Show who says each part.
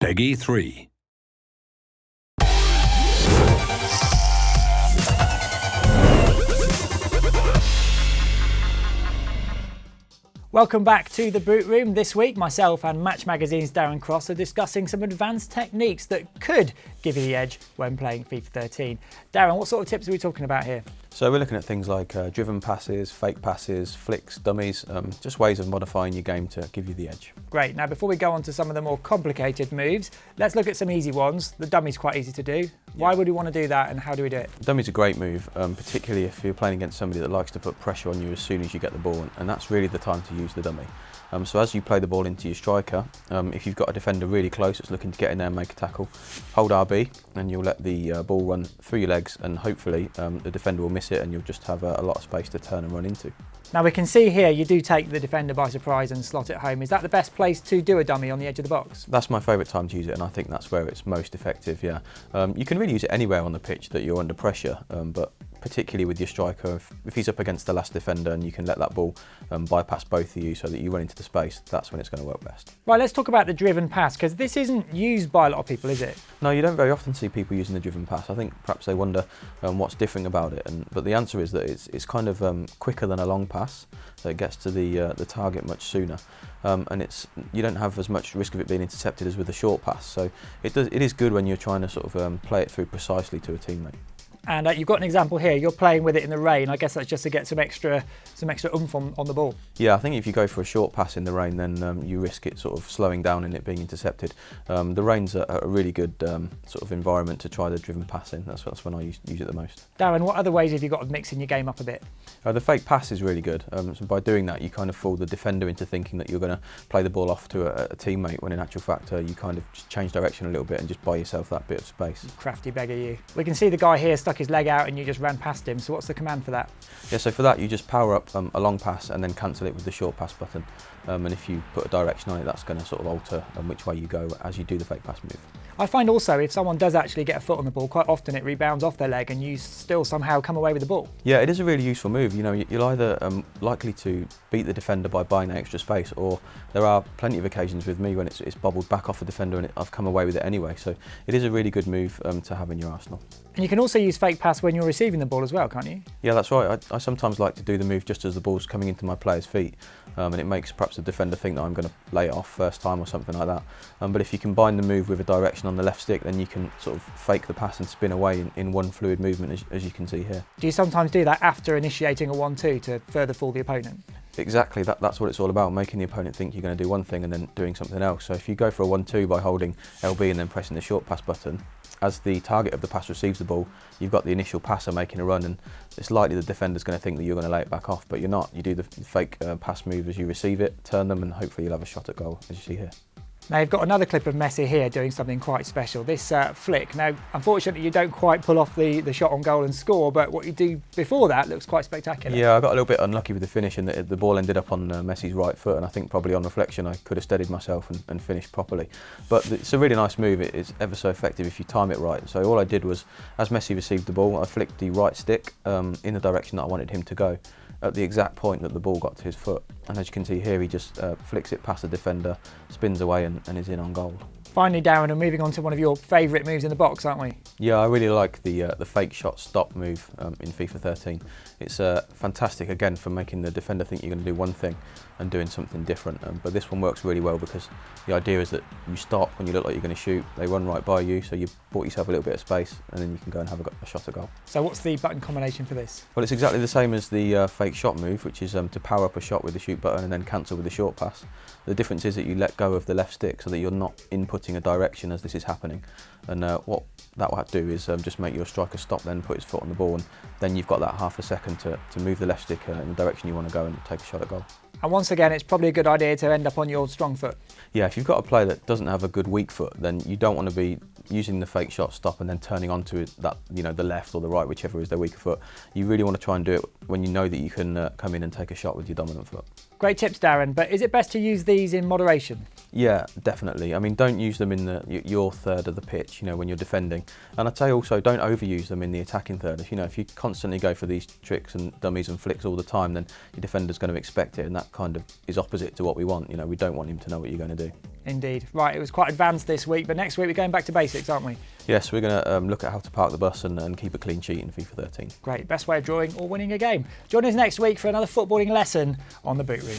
Speaker 1: Peggy 3.
Speaker 2: Welcome back to the Boot Room. This week, myself and Match Magazine's Darren Cross are discussing some advanced techniques that could give you the edge when playing FIFA 13. Darren, what sort of tips are we talking about here?
Speaker 3: So we're looking at things like driven passes, fake passes, flicks, dummies, just ways of modifying your game to give you the edge.
Speaker 2: Great. Now, before we go on to some of the more complicated moves, let's look at some easy ones. The dummy's quite easy to do. Why would we want to do that and how do we do it?
Speaker 3: Dummy's a great move, particularly if you're playing against somebody that likes to put pressure on you as soon as you get the ball, and that's really the time to use the dummy. So as you play the ball into your striker, if you've got a defender really close that's looking to get in there and make a tackle, hold RB and you'll let the ball run through your legs, and hopefully the defender will miss it and you'll just have a lot of space to turn and run into.
Speaker 2: Now we can see here you do take the defender by surprise and slot it home. Is that the best place to do a dummy, on the edge of the box?
Speaker 3: That's my favourite time to use it, and I think that's where it's most effective, yeah. You can really use it anywhere on the pitch that you're under pressure, but particularly with your striker, if he's up against the last defender and you can let that ball bypass both of you so that you run into the space, that's when it's going to work best.
Speaker 2: Right, let's talk about the driven pass, because this isn't used by a lot of people, is it?
Speaker 3: No, you don't very often see people using the driven pass. I think perhaps they wonder what's different about it, but the answer is that it's kind of quicker than a long pass, so it gets to the target much sooner, and you don't have as much risk of it being intercepted as with a short pass. So it is good when you're trying to sort of play it through precisely to a teammate.
Speaker 2: And you've got an example here. You're playing with it in the rain. I guess that's just to get some extra oomph on the ball.
Speaker 3: Yeah, I think if you go for a short pass in the rain, then you risk it sort of slowing down and it being intercepted. The rain's a really good sort of environment to try the driven pass in. That's when I use it the most.
Speaker 2: Darren, what other ways have you got of mixing your game up a bit?
Speaker 3: The fake pass is really good. So by doing that, you kind of fool the defender into thinking that you're going to play the ball off to a teammate, when in actual fact you kind of just change direction a little bit and just buy yourself that bit of space.
Speaker 2: Crafty beggar you. We can see the guy here stuck his leg out and you just ran past him. So what's the command for that?
Speaker 3: Yeah, so for that you just power up a long pass and then cancel it with the short pass button. And if you put a direction on it, that's going to sort of alter which way you go as you do the fake pass move.
Speaker 2: I find also if someone does actually get a foot on the ball, quite often it rebounds off their leg and you still somehow come away with the ball.
Speaker 3: Yeah, it is a really useful move. You know, you're either likely to beat the defender by buying that extra space, or there are plenty of occasions with me when it's bobbled back off the defender and I've come away with it anyway. So it is a really good move to have in your arsenal.
Speaker 2: And you can also use fake pass when you're receiving the ball as well, can't you?
Speaker 3: Yeah, that's right. I sometimes like to do the move just as the ball's coming into my player's feet, and it makes perhaps the defender think that I'm going to lay it off first time or something like that. But if you combine the move with a direction on the left stick, then you can sort of fake the pass and spin away in one fluid movement, as you can see here.
Speaker 2: Do you sometimes do that after initiating a 1-2 to further fool the opponent?
Speaker 3: Exactly, that's what it's all about, making the opponent think you're going to do one thing and then doing something else. So if you go for a 1-2 by holding LB and then pressing the short pass button, as the target of the pass receives the ball, you've got the initial passer making a run, and it's likely the defender's going to think that you're going to lay it back off, but you're not. You do the fake pass move as you receive it, turn them, and hopefully you'll have a shot at goal, as you see here.
Speaker 2: Now you've got another clip of Messi here doing something quite special, this flick. Now unfortunately you don't quite pull off the shot on goal and score, but what you do before that looks quite spectacular.
Speaker 3: Yeah, I got a little bit unlucky with the finish, and the ball ended up on Messi's right foot, and I think probably on reflection I could have steadied myself and finished properly. But it's a really nice move. It's ever so effective if you time it right. So all I did was, as Messi received the ball, I flicked the right stick in the direction that I wanted him to go, at the exact point that the ball got to his foot. And as you can see here, he just flicks it past the defender, spins away and is in on goal.
Speaker 2: Finally, Darren, we're moving on to one of your favourite moves in the box, aren't we?
Speaker 3: Yeah, I really like the fake shot stop move in FIFA 13. It's fantastic, again, for making the defender think you're going to do one thing and doing something different. But this one works really well because the idea is that you stop when you look like you're going to shoot, they run right by you, so you've bought yourself a little bit of space, and then you can go and have a shot at goal.
Speaker 2: So what's the button combination for this?
Speaker 3: Well, it's exactly the same as the fake shot move, which is to power up a shot with the shoot button and then cancel with the short pass. The difference is that you let go of the left stick so that you're not inputting a direction as this is happening. And what that will have to do is just make your striker stop, then put his foot on the ball, and then you've got that half a second to move the left stick in the direction you want to go and take a shot at goal.
Speaker 2: And once again, it's probably a good idea to end up on your strong foot.
Speaker 3: Yeah, if you've got a player that doesn't have a good weak foot, then you don't want to be using the fake shot stop and then turning onto that, the left or the right, whichever is their weaker foot. You really want to try and do it when you know that you can come in and take a shot with your dominant foot.
Speaker 2: Great tips, Darren, but is it best to use these in moderation?
Speaker 3: Yeah, definitely. I mean, don't use them in your third of the pitch, when you're defending. And I'd say also don't overuse them in the attacking third. If you constantly go for these tricks and dummies and flicks all the time, then your defender's going to expect it, and that kind of is opposite to what we want. We don't want him to know what you're going to do.
Speaker 2: Indeed. Right, it was quite advanced this week, but next week we're going back to basics, aren't we?
Speaker 3: Yes, we're going to look at how to park the bus and keep a clean sheet in FIFA 13.
Speaker 2: Great, best way of drawing or winning a game. Join us next week for another footballing lesson on the Boot Room.